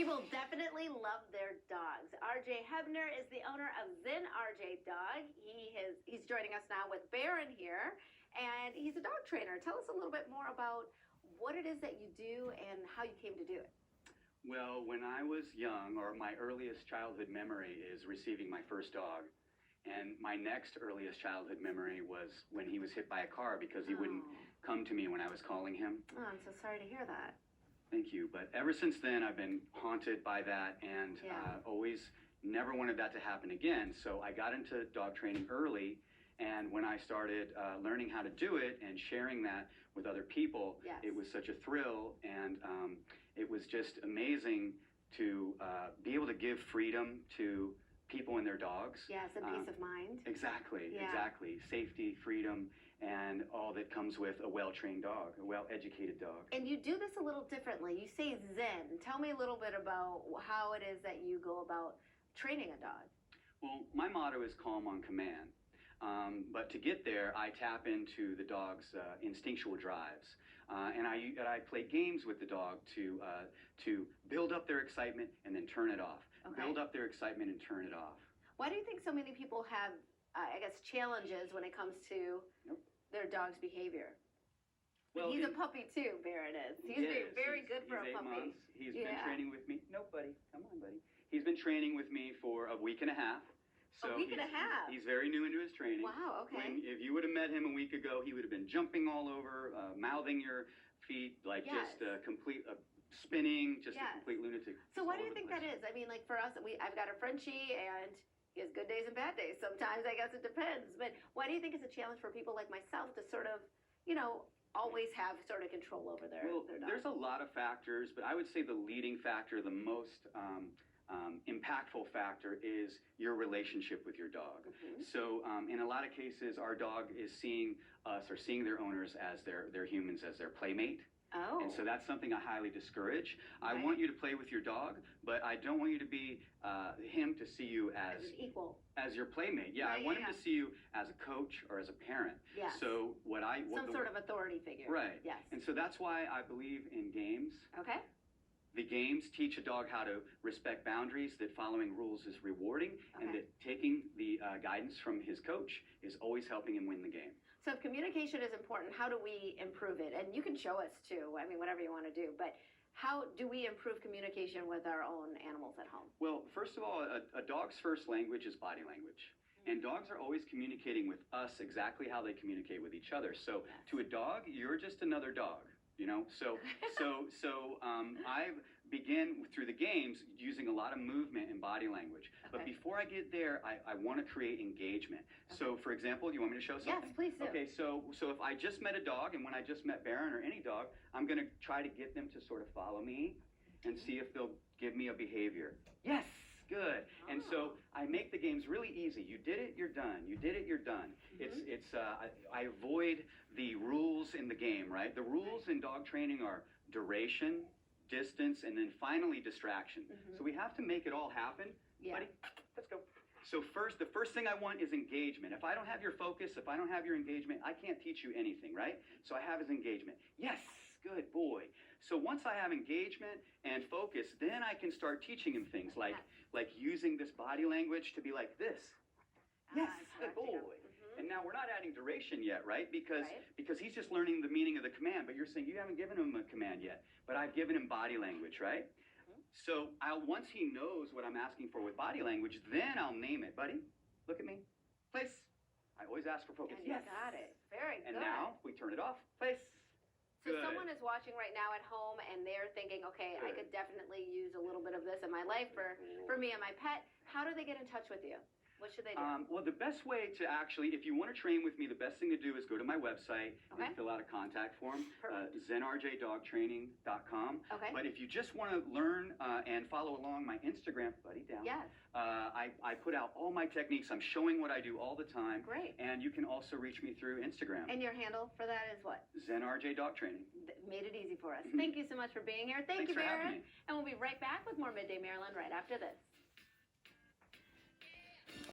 will definitely love their dogs. RJ Hebner is the owner of Zen RJ Dog. He's joining us now with Baron here, and he's a dog trainer. Tell us a little bit more about what it is that you do and how you came to do it. Well, when I was young, or my earliest childhood memory is receiving my first dog. And my next earliest childhood memory was when he was hit by a car because he wouldn't come to me when I was calling him. Oh, I'm so sorry to hear that. Thank you. But ever since then, I've been haunted by that and always never wanted that to happen again. So I got into dog training early. And when I started learning how to do it and sharing that with other people, it was such a thrill. And it was just amazing to be able to give freedom to people and their dogs. Yes, and peace of mind. Exactly, exactly. Safety, freedom, and all that comes with a well-trained dog, a well-educated dog. And you do this a little differently. You say Zen. Tell me a little bit about how it is that you go about training a dog. Well, my motto is calm on command. But to get there, I tap into the dog's instinctual drives. And I play games with the dog to build up their excitement and then turn it off. Okay. Build up their excitement and turn it off. Why do you think so many people have, I guess, challenges when it comes to their dog's behavior? Well, he's a puppy too, Baron is. He's being very good for a puppy. He's been training with me. No, buddy. Come on, buddy. He's been training with me for a week and a half. So a week and a half? He's very new into his training. Wow, okay. If you would have met him a week ago, he would have been jumping all over, mouthing your feet, like just a complete spinning, just a complete lunatic. So why do you think that is? I mean, like for us, I've got a Frenchie, and he has good days and bad days. Sometimes, I guess it depends. But why do you think it's a challenge for people like myself to sort of, always have sort of control over their dog? There's a lot of factors, but I would say the leading factor, the most impactful factor is your relationship with your dog. So in a lot of cases, our dog is seeing us or seeing their owners as their humans, as their playmate. Oh. And so that's something I highly discourage. I want you to play with your dog, but I don't want you to be him to see you as an equal, as your playmate. I want him to see you as a coach or as a parent. So some sort of authority figure. Right. Yes. And so that's why I believe in games. Okay. The games teach a dog how to respect boundaries, that following rules is rewarding, and that taking the guidance from his coach is always helping him win the game. So if communication is important, how do we improve it? And you can show us too, I mean, whatever you want to do, but how do we improve communication with our own animals at home? Well, first of all, a dog's first language is body language. And dogs are always communicating with us exactly how they communicate with each other. So to a dog, you're just another dog. I begin through the games using a lot of movement and body language. But before I get there, I want to create engagement. So, for example, you want me to show something? Yes, please do. Okay, so if I just met a dog, and when I just met Baron or any dog, I'm going to try to get them to sort of follow me and see if they'll give me a behavior. Yes, good. And so I make the games really easy. You did it, you're done. You did it, you're done. I avoid the rules in the game, right? The rules in dog training are duration, distance, and then finally distraction. So we have to make it all happen. Buddy, let's go. So the first thing I want is engagement. If I don't have your focus, if I don't have your engagement, I can't teach you anything, right? So I have his engagement. Yes, good boy. So once I have engagement and focus, then I can start teaching him things like using this body language to be like this. Yes, good boy. And now we're not adding duration yet, right? Because he's just learning the meaning of the command, but you're saying you haven't given him a command yet. But I've given him body language, right? So once he knows what I'm asking for with body language, then I'll name it. Buddy, look at me. Place. I always ask for focus. And you got it. Very good. And now we turn it off. Place. So someone is watching right now at home and they're thinking, okay, I could definitely use a little bit of this in my life for me and my pet. How do they get in touch with you? What should they do? Well, the best way to actually, if you want to train with me, the best thing to do is go to my website and fill out a contact form, zenrjdogtraining.com. But if you just want to learn and follow along my Instagram, buddy, down. Yes. I put out all my techniques. I'm showing what I do all the time. Great. And you can also reach me through Instagram. And your handle for that is what? zenrjdogtraining. Made it easy for us. Thank you so much for being here. Thank you, Baron. And we'll be right back with more Midday Maryland right after this.